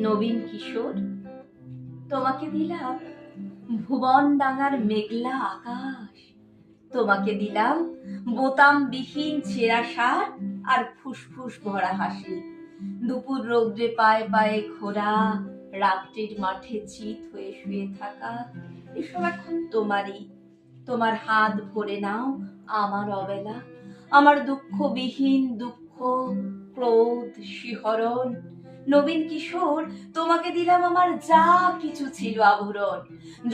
নবীন কিশোর, তোমাকে দিলাম ভুবন ডাঙার মেঘলা আকাশ, তোমাকে দিলাম বোতামবিহীন ছেঁড়া শার্ট আর ফুসফুস ভরা হাসি। দুপুর রৌদ্রে পায়ে পায়ে ঘোরা, রাত্রির মাঠে চিত হয়ে শুয়ে থাকা, এসব এখন তোমারই। তোমার হাত ভরে নাও আমার অবেলা, আমার দুঃখবিহীন দুঃখ, ক্রোধ, শিহরণ। নবীন কিশোর, তোমাকে দিলাম আমার যা কিছু ছিল আভরণ।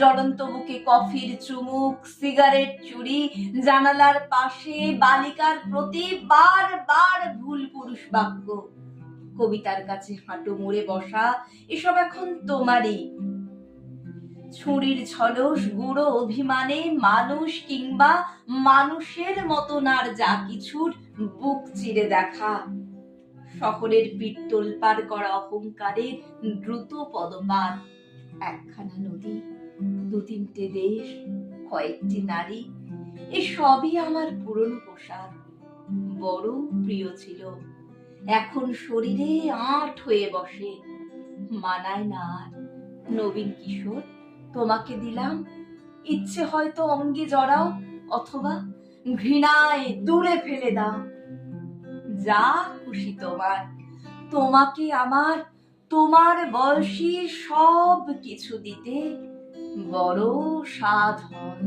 জ্বলন্ত বুকে কফির চুমুক, সিগারেট চুরি, জানালার পাশে বালিকার প্রতি বারবার ভুল পুরুষ বাক্য, কবিতার কাছে হাঁটু মুড়ে বসা, এসব এখন তোমারই। ছুরির ঝলস গুঁড়ো অভিমানে মানুষ কিংবা মানুষের মতন আর যা কিছুর বুক চিরে দেখা, শহরের পিঠ তোলপার করা অহংকারের দ্রুত পদপাত, একখানা নদী, দু তিনটে দেশ, কয়েকটি নারী, এ সবই আমার পুরনো পোশাক, বড় প্রিয় ছিল, এখন শরীরে আঁট হয়ে বসে, মানায় না আর। নবীন কিশোর, তোমাকে দিলাম ইচ্ছে হয়তো অঙ্গে জড়াও, অথবা ঘৃণায় দূরে ফেলে দাও, যা খুশি তোমার। তোমাকে আমার তোমার বয়সী সব কিছু দিতে বড় সাধ হয়।